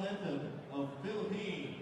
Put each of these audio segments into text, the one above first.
national anthem of Philippines.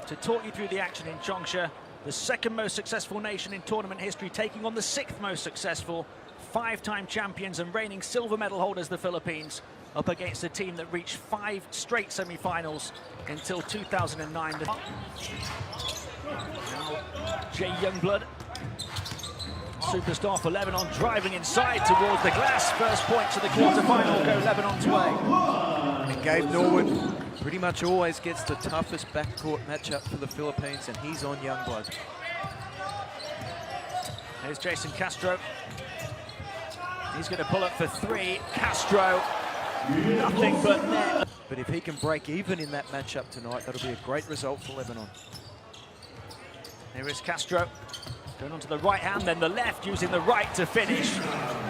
To talk you through the action in Changsha, the second most successful nation in tournament history, taking on the sixth most successful, five-time champions and reigning silver medal holders, the Philippines, up against a team that reached 5 straight semi-finals until 2009. Now, Jay Youngblood, superstar for Lebanon, driving inside towards the glass. First points of the quarter-final go Lebanon's way. And Gabe Norwood pretty much always gets the toughest backcourt matchup for the Philippines, and he's on Youngblood. Here's Jason Castro. He's going to pull up for 3. Castro, nothing but net. But if he can break even in that matchup tonight, that'll be a great result for Lebanon. Here is Castro, going onto the right hand, then the left, using the right to finish.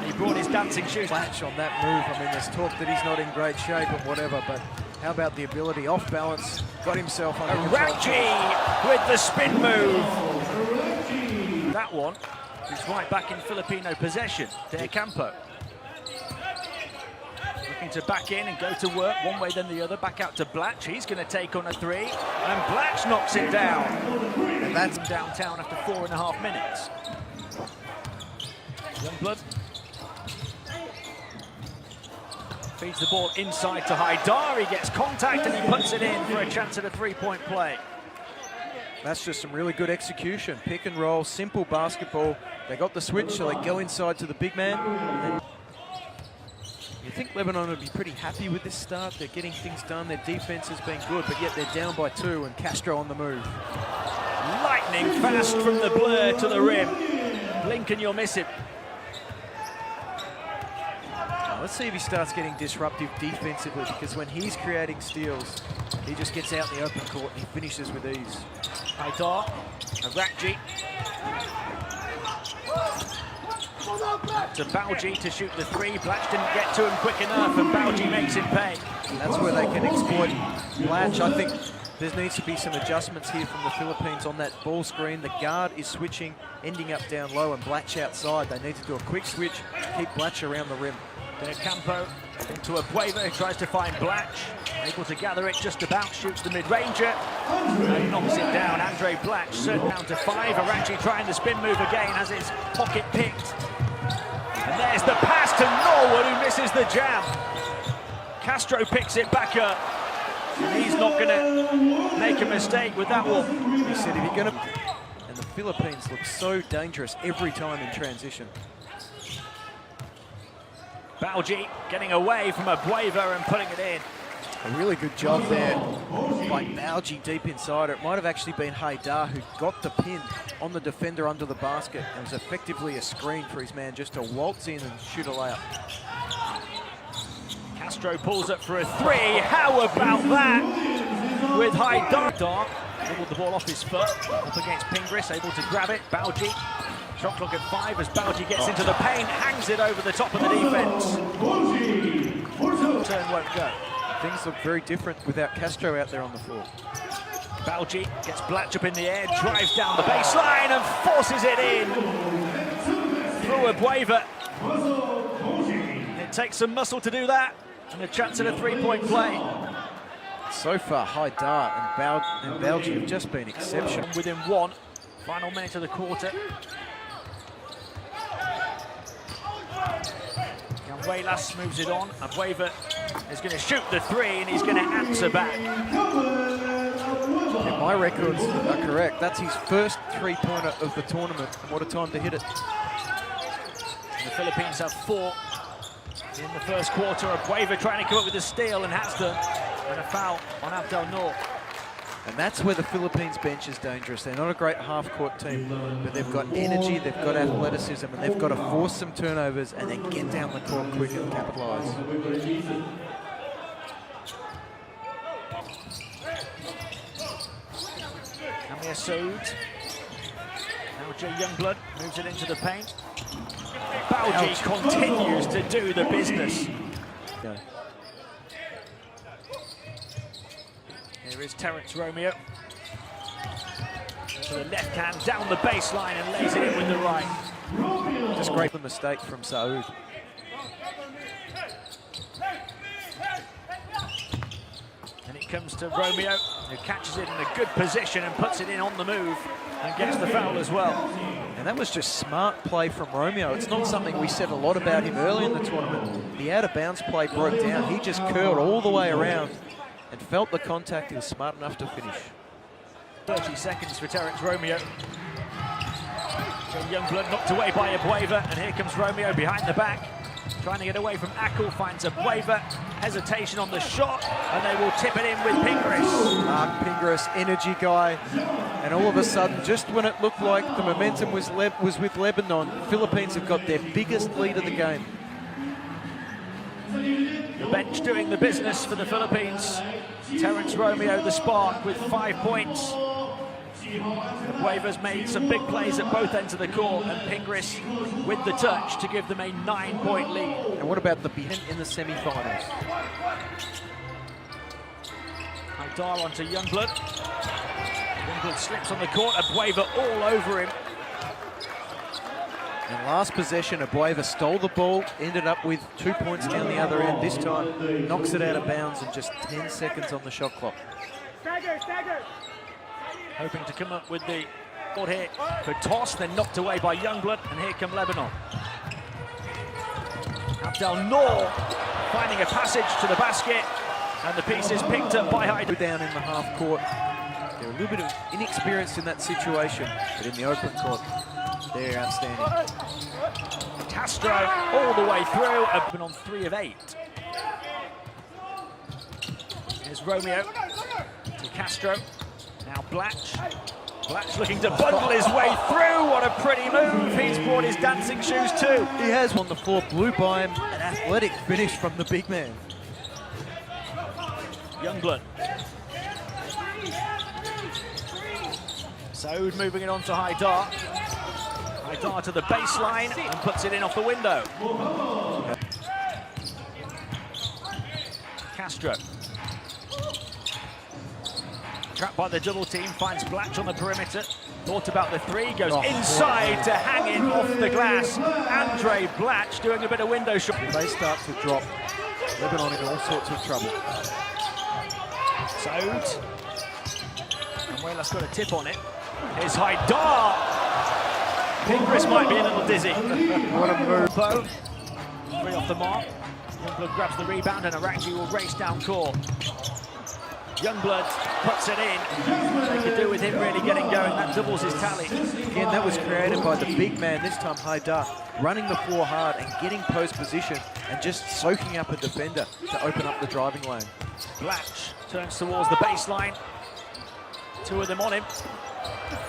He brought his dancing shoes. Flash on that move. I mean, there's talk that he's not in great shape and whatever, but how about the ability off balance? Got himself under control. Aracci with the spin move. That one is right back in Filipino possession. De Campo looking to back in and go to work one way then the other. Back out to Blatch. He's going to take on a 3, and Blatch knocks it down. And that's downtown after 4.5 minutes. Youngblood feeds the ball inside to Haidar. He gets contact and he puts it in for a chance at a 3-point play. That's just some really good execution. Pick and roll, simple basketball. They got the switch, so they go inside to the big man. And you think Lebanon would be pretty happy with this start. They're getting things done. Their defense has been good, but yet they're down by 2, and Castro on the move. Lightning fast from the blur to the rim. Blink and you'll miss him. Let's see if he starts getting disruptive defensively, because when he's creating steals, he just gets out in the open court and he finishes with ease. Haidar, Aracci. Back to Bauji to shoot the 3. Blatch didn't get to him quick enough, and Bauji makes him pay. And that's where they can exploit Blatch. I think there needs to be some adjustments here from the Philippines on that ball screen. The guard is switching, ending up down low, and Blatch outside. They need to do a quick switch, keep Blatch around the rim. De Campo into a Bueva, who tries to find Blatch. Able to gather it just about, shoots the mid-ranger, and knocks it down. Andre Blatch certainly down to 5. Aracci trying the spin move again, has his pocket picked. And there's the pass to Norwood, who misses the jam. Castro picks it back up. And he's not going to make a mistake with that one. He said if you're going to... And the Philippines look so dangerous every time in transition. Bauji getting away from a Bueva and putting it in. A really good job there by Bauji deep inside. It might have actually been Haidar who got the pin on the defender under the basket. It was effectively a screen for his man just to waltz in and shoot a layup. Castro pulls up for a 3. How about that? With Haidar. Dribbled the ball off his foot. Up against Pingris, able to grab it. Bauji. Shot clock at 5 as Bauji gets into the paint, hangs it over the top of the defense. Turn won't go. Things look very different without Castro out there on the floor. Bauji gets Blatch up in the air, drives down the baseline and forces it in. Through a Bueva. It takes some muscle to do that, and a chance at a 3-point play. So far, Haidar and Bauji have just been exceptional. Within 1, final minute of the quarter. Gilas moves it on, and Bueva is going to shoot the 3, and he's going to answer back. If my records are correct, that's his first 3-pointer of the tournament, and what a time to hit it. The Philippines have 4 in the first quarter. Abueva trying to come up with a steal and has done, and a foul on Abdel Noor. And that's where the Philippines bench is dangerous. They're not a great half-court team, but they've got energy, they've got athleticism, and they've got to force some turnovers and then get down the court quick and capitalise. Amir Saud. Now Jay Youngblood moves it into the paint. Bauji continues to do the business. Yeah. Here is Terence Romeo. To the left hand, down the baseline and lays it in with the right. Just great the mistake from Saud. And it comes to Romeo, who catches it in a good position and puts it in on the move and gets the foul as well. And that was just smart play from Romeo. It's not something we said a lot about him early in the tournament. The out-of-bounds play broke down. He just curled all the way around and felt the contact. He was smart enough to finish. 30 seconds for Terence Romeo. Youngblood knocked away by Abueva, and here comes Romeo behind the back. Trying to get away from Ackle, finds Abueva. Hesitation on the shot, and they will tip it in with Pingris. Mark Pingris, energy guy. And all of a sudden, just when it looked like the momentum was with Lebanon, Philippines have got their biggest lead of the game. The bench doing the business for the Philippines. Terence Romeo, the spark, with 5 points. Abueva's made some big plays at both ends of the court, and Pingris with the touch to give them a 9-point lead. And what about the behind in the semi-finals? Haidar onto Youngblood. Youngblood slips on the court, Abueva all over him. And last possession, Abueva stole the ball, ended up with 2 points down the other end. This time, knocks it out of bounds in just 10 seconds on the shot clock. Hoping to come up with the board here for toss, then knocked away by Youngblood, and here come Lebanon. Abdel Noor finding a passage to the basket, and the piece is picked up by Haidar. Down in the half court. They're a little bit inexperienced in that situation, but in the open court, they're outstanding. Castro all the way through, open on 3 of 8. Here's Romeo to Castro. Now Blatch. Blatch looking to bundle his way through. What a pretty move. He's brought his dancing shoes too. He has on the floor, blew by him. An athletic finish from the big man. Youngblood. Saud moving it on to Haidar. Haidar to the baseline and puts it in off the window. Castro. Trapped by the double team, finds Blatch on the perimeter. Thought about the three, goes inside to hang in off the glass. Andre Blatch doing a bit of window shot. If they start to drop, Lebanon in all sorts of trouble. Saud. And Wayla's got a tip on it. Here's Haidar. Pingris might be a little dizzy. What a move. 3 off the mark. Youngblood grabs the rebound and Arachi will race down court. Youngblood puts it in. They could do with him really getting going. That doubles his tally. Again, that was created by the big man, this time Haidar, running the floor hard and getting post position and just soaking up a defender to open up the driving lane. Blatch turns towards the baseline. 2 of them on him.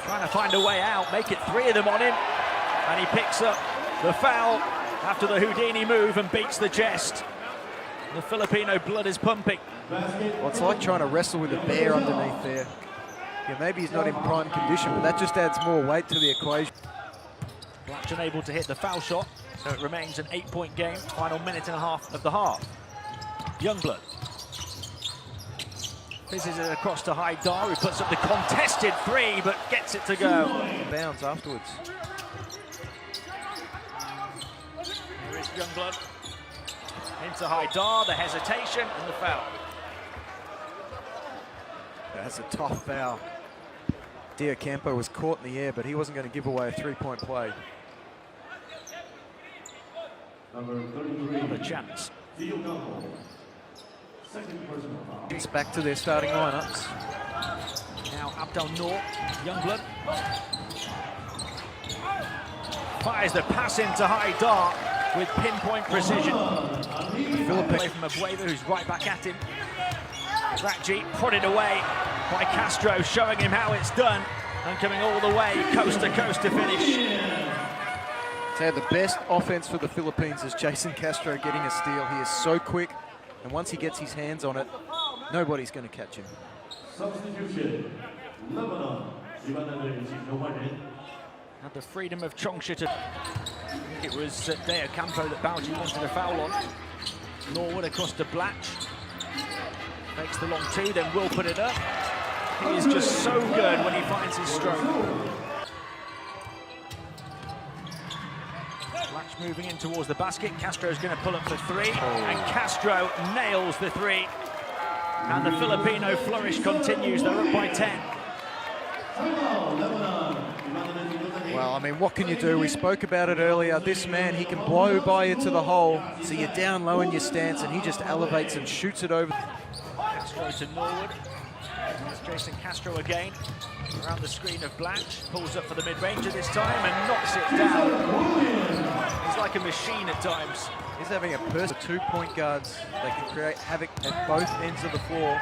Trying to find a way out, make it 3 of them on him. And he picks up the foul after the Houdini move and beats the chest. The Filipino blood is pumping. Well, it's like trying to wrestle with a bear underneath there. Yeah, maybe he's not in prime condition, but that just adds more weight to the equation. Blatch unable to hit the foul shot, so it remains an 8-point game. Final minute and a half of the half. Youngblood. Fizzes it across to Haidar, who puts up the contested 3, but gets it to go. Bounce afterwards. Here is Youngblood. Into Haidar, the hesitation and the foul. That's a tough foul. Diocampo was caught in the air, but he wasn't going to give away a 3-point play. Another chance. It's back to their starting lineups. Now Abdel Noor, Youngblood. Fires the pass into Haidar. with pinpoint precision. Philippines Away from Abueva, who's right back at him. Rakji prodded away by Castro, showing him how it's done, and coming all the way coast to finish. So the best offense for the Philippines is Jason Castro getting a steal. He is so quick, and once he gets his hands on it, nobody's going to catch him. Substitution. Lebanon. Had the freedom of Chongsha to... It was Deo Campo that Bauji wanted a foul on. Norwood across to Blatch. Makes the long two, then will put it up. He is just so good when he finds his stroke. Blatch moving in towards the basket. Castro's going to pull up for three, and Castro nails the three. And the Filipino flourish continues. They're up by 10. Well, I mean, what can you do? We spoke about it earlier. This man, he can blow by you to the hole, so you're down low in your stance, and he just elevates and shoots it over. Castro to Norwood. It's Jason Castro again. Around the screen of Blatch. Pulls up for the mid-ranger this time and knocks it down. He's like a machine at times. He's having a burst of 2 point guards. They can create havoc at both ends of the floor.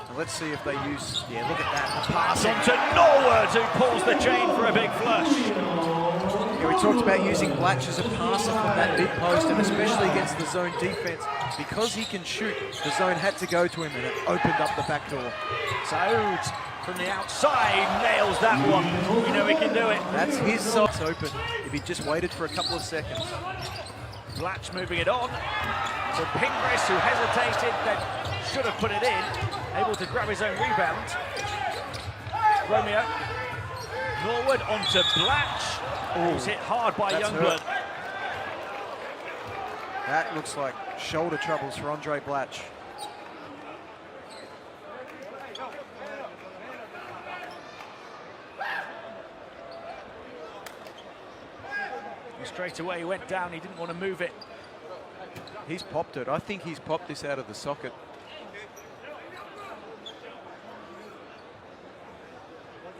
And let's see if they use, yeah, look at that. The pass On to Norwood, who pulls the chain for a big flush. Yeah, we talked about using Blatch as a passer from that big post, and especially against the zone defense. Because he can shoot, the zone had to go to him, and it opened up the back door. Saud from the outside nails that one. You know he can do it. That's his side. It's open if he just waited for a couple of seconds. Blatch moving it on to Pingris, who hesitated, then should have put it in. Able to grab his own rebound. Romeo. Norwood onto Blatch. Who's hit hard by Youngblood. That looks like shoulder troubles for Andre Blatch. Straight away he went down, he didn't want to move it. He's popped it. I think he's popped this out of the socket.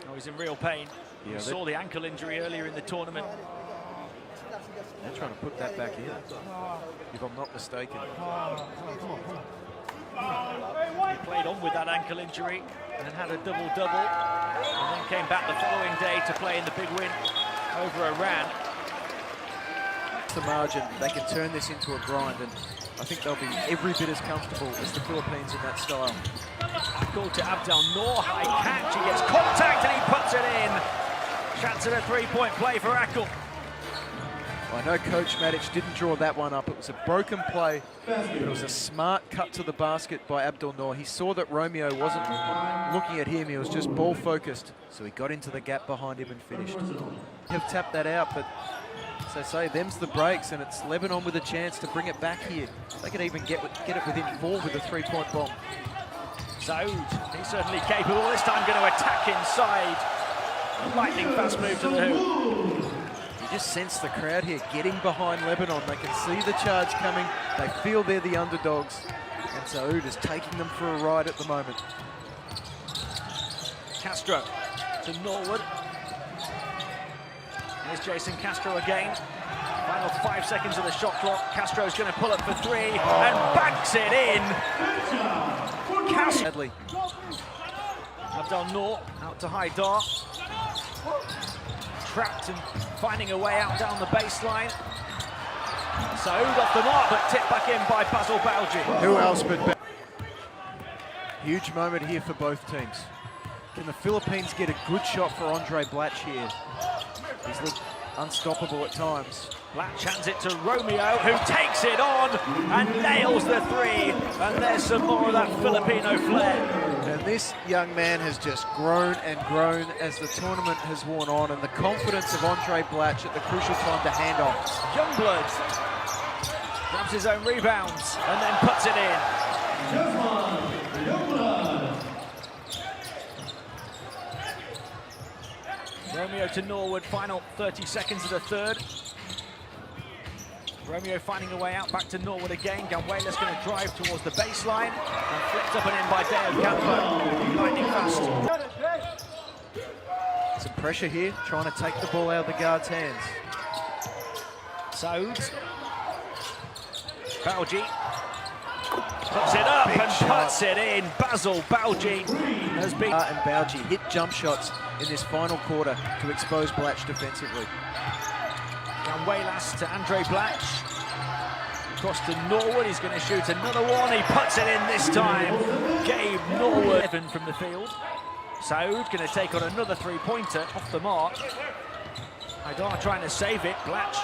Oh, he's in real pain. Yeah, We saw the ankle injury earlier in the tournament. They're trying to put that back in, if I'm not mistaken. He played on with that ankle injury and had a double-double, and then came back the following day to play in the big win over Iran. The margin, they can turn this into a grind, and I think they'll be every bit as comfortable as the Philippines in that style. Called to Abdel Noor, high catch, he gets contact and he puts it in. Chance at a three-point play for Akil. I know Coach Matic didn't draw that one up. It was a broken play, but it was a smart cut to the basket by Abdel Noor. He saw that Romeo wasn't looking at him, he was just ball focused, so he got into the gap behind him and finished. Have tapped that out, but as I say, them's the breaks, and it's Lebanon with a chance to bring it back here. They could even get it within 4 with a three-point bomb. Saud, he's certainly capable, this time going to attack inside. Lightning fast move to the hoop. You just sense the crowd here getting behind Lebanon. They can see the charge coming. They feel they're the underdogs. And Saud is taking them for a ride at the moment. Castro to Norwood. Here's Jason Castro again. Final 5 seconds of the shot clock. Castro's going to pull up for three and banks it in. Sadly. Abdel Noor out to Haidar. Trapped and finding a way out down the baseline. Saud off the mark, but tipped back in by Basil Bauji. Who else but Huge moment here for both teams. Can the Philippines get a good shot for Andre Blatch here? He's looked unstoppable at times. Blatch hands it to Romeo, who takes it on and nails the three. And there's some more of that Filipino flair. And this young man has just grown and grown as the tournament has worn on, and the confidence of Andre Blatch at the crucial time to hand off. Youngblood grabs his own rebounds and then puts it in. Romeo to Norwood, final 30 seconds of the third. Romeo finding a way out, back to Norwood again. Ganwela's going to drive towards the baseline and flipped up and in by Deo Campo. Lightning fast. Some pressure here, trying to take the ball out of the guard's hands. Saud. Bauji puts it up Big and shot. puts it in. Basil Bauji has been... And Bauji hit jump shots in this final quarter to expose Blatch defensively. Gilas to Andre Blatch. Across to Norwood, he's going to shoot another one. He puts it in this time. Gabe Norwood. 11 from the field. Saud going to take on another three-pointer off the mark. Haidar trying to save it. Blatch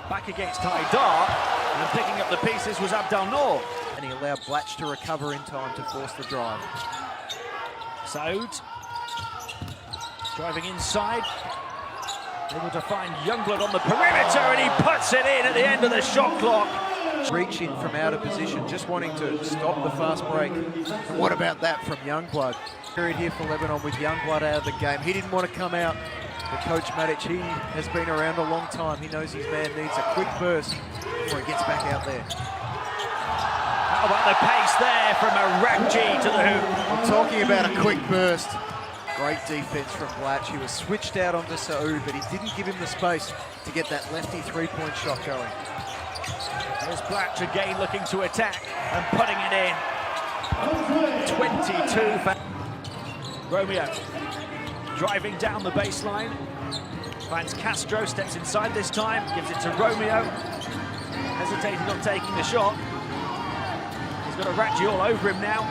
back against Haidar. And picking up the pieces was Abdel Noor. And he allowed Blatch to recover in time to force the drive. Saud driving inside. Able to find Youngblood on the perimeter, and he puts it in at the end of the shot clock. Reaching from out of position, just wanting to stop the fast break. And what about that from Youngblood? Period here for Lebanon with Youngblood out of the game. He didn't want to come out. But Coach Matic, he has been around a long time. He knows his man needs a quick burst before he gets back out there. How about the pace there from Arakji to the hoop? I'm talking about a quick burst. Great defense from Blatch. He was switched out onto Saud, but he didn't give him the space to get that lefty three-point shot going. There's Blatch again looking to attack and putting it in. 22 for Romeo. Driving down the baseline. Finds Castro, steps inside this time, gives it to Romeo. Hesitated on taking the shot. He's got Arakji all over him now.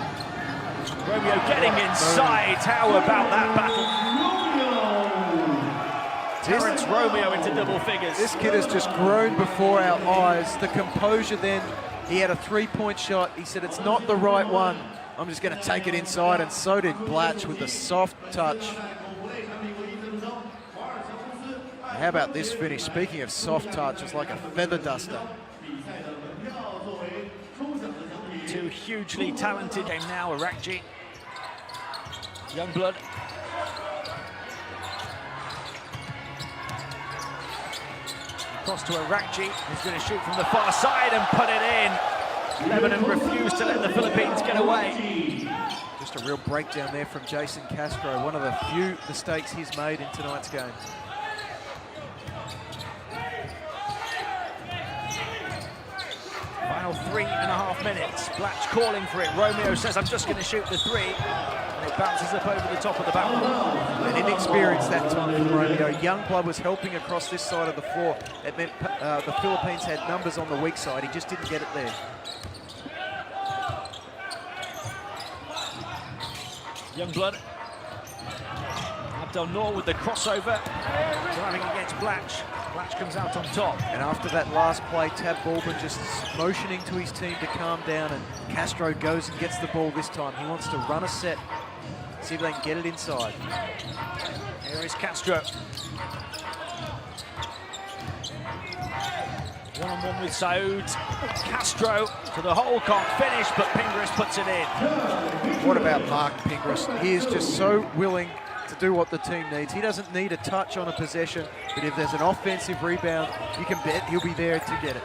Romeo getting inside. How about that battle? Terrence Romeo into double figures. This kid has just grown before our eyes. The composure then, he had a three-point shot. He said, it's not the right one. I'm just going to take it inside, and so did Blatch with the soft touch. How about this finish? Speaking of soft touch, it's like a feather duster. Two hugely talented game now, Arakji. Youngblood. Across to Arakji, who's going to shoot from the far side and put it in. Lebanon refused to let the Philippines get away. Just a real breakdown there from Jason Castro, one of the few mistakes he's made in tonight's game. Final 3.5 minutes. Blatch calling for it. Romeo says, I'm just going to shoot the three. And it bounces up over the top of the barrel. An inexperience that time from Romeo. Youngblood was helping across this side of the floor. It meant the Philippines had numbers on the weak side. He just didn't get it there. Youngblood. Abdel Noor with the crossover. Driving against Blatch. Blatch comes out on top. And after that last play, Tab Baldwin just motioning to his team to calm down, and Castro goes and gets the ball this time. He wants to run a set, see if they can get it inside. Here is Castro. One-on-one with Saud. Castro to the hole, can't finish, but Pingris puts it in. What about Mark Pingris? He is just so willing to do what the team needs. He doesn't need a touch on a possession, but if there's an offensive rebound, you can bet he'll be there to get it.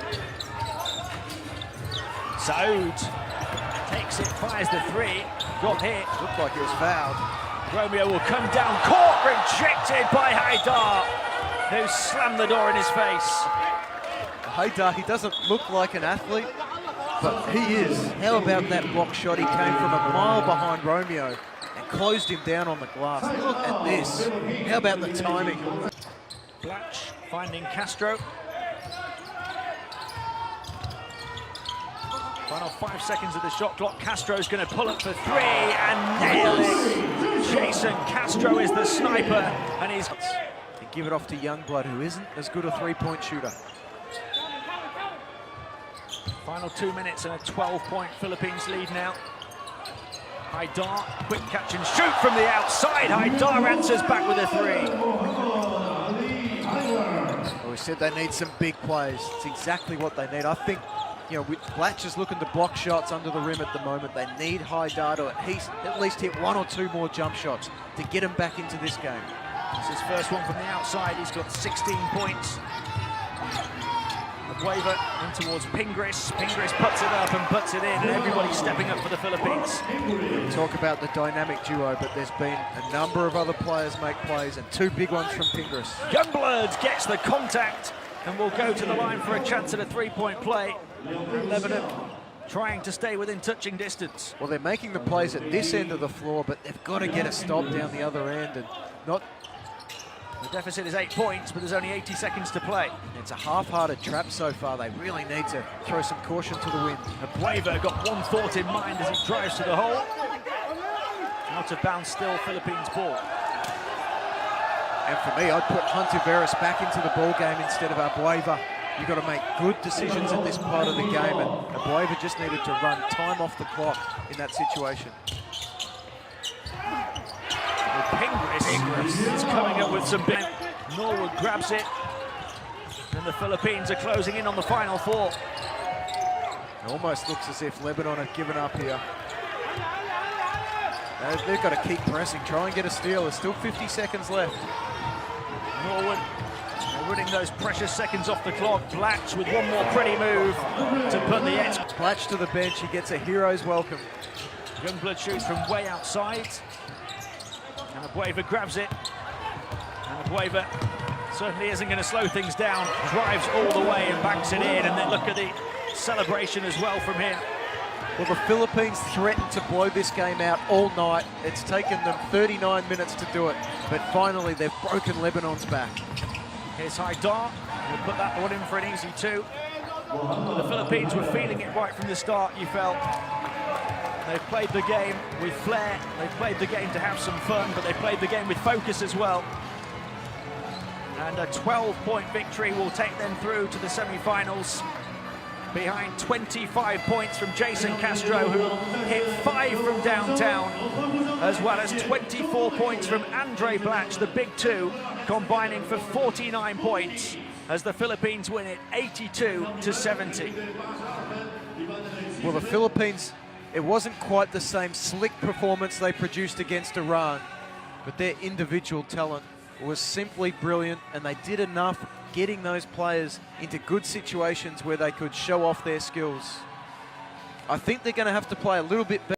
Saud takes it, fires the three, got hit. Looked like he was fouled. Romeo will come down court, rejected by Haidar, who slammed the door in his face. Haidar, he doesn't look like an athlete, but he is. How about that block shot? He came from a mile behind Romeo and closed him down on the glass. Look at this. How about the timing? Blatch finding Castro. Final 5 seconds of the shot clock. Castro's going to pull up for three and nail it. Jason Castro is the sniper, and he's... They give it off to Youngblood, who isn't as good a three-point shooter. Final 2 minutes and a 12-point Philippines lead now. Haidar, quick catch and shoot from the outside. Haidar answers back with a three. Well, we said they need some big plays. It's exactly what they need. I think, you know, Blatch is looking to block shots under the rim at the moment. They need Haidar to at least hit one or two more jump shots to get him back into this game. This is his first one from the outside. He's got 16 points. Waiver in towards Pingris. Pingris puts it up and puts it in, and everybody's stepping up for the Philippines. Talk about the dynamic duo, but there's been a number of other players make plays, and two big ones from Pingris. Youngblood gets the contact and will go to the line for a chance at a three-point play. And Lebanon trying to stay within touching distance. Well, they're making the plays at this end of the floor, but they've got to get a stop down the other end and not... The deficit is 8 points, but there's only 80 seconds to play. It's a half-hearted trap so far. They really need to throw some caution to the wind. Abueva got one thought in mind as he drives to the hole. Out of bounds still, Philippines ball. And for me, I'd put Hunter-Veras back into the ball game instead of Abueva. You've got to make good decisions at this part of the game, and Abueva just needed to run time off the clock in that situation. Ingris is coming up with some big... Norwood grabs it, and the Philippines are closing in on the final four. It almost looks as if Lebanon have given up here. They've got to keep pressing, try and get a steal. There's still 50 seconds left. Norwood winning those precious seconds off the clock. Blatch with one more pretty move to put the edge. Blatch to the bench, he gets a hero's welcome. Youngblood shoots from way outside. And Abueva grabs it. And Abueva certainly isn't going to slow things down. Drives all the way and banks it in. And then look at the celebration as well from him. Well, the Philippines threatened to blow this game out all night. It's taken them 39 minutes to do it. But finally, they've broken Lebanon's back. Here's Haidar. We'll put that one in for an easy two. But the Philippines were feeling it right from the start, you felt. They've played the game with flair. They've played the game to have some fun, but they played the game with focus as well. And a 12-point victory will take them through to the semi-finals. Behind 25 points from Jason Castro, who hit 5 from downtown, as well as 24 points from Andre Blatch, the big two, combining for 49 points as the Philippines win it 82-70. Well, the Philippines, it wasn't quite the same slick performance they produced against Iran, but their individual talent was simply brilliant, and they did enough getting those players into good situations where they could show off their skills. I think they're going to have to play a little bit better.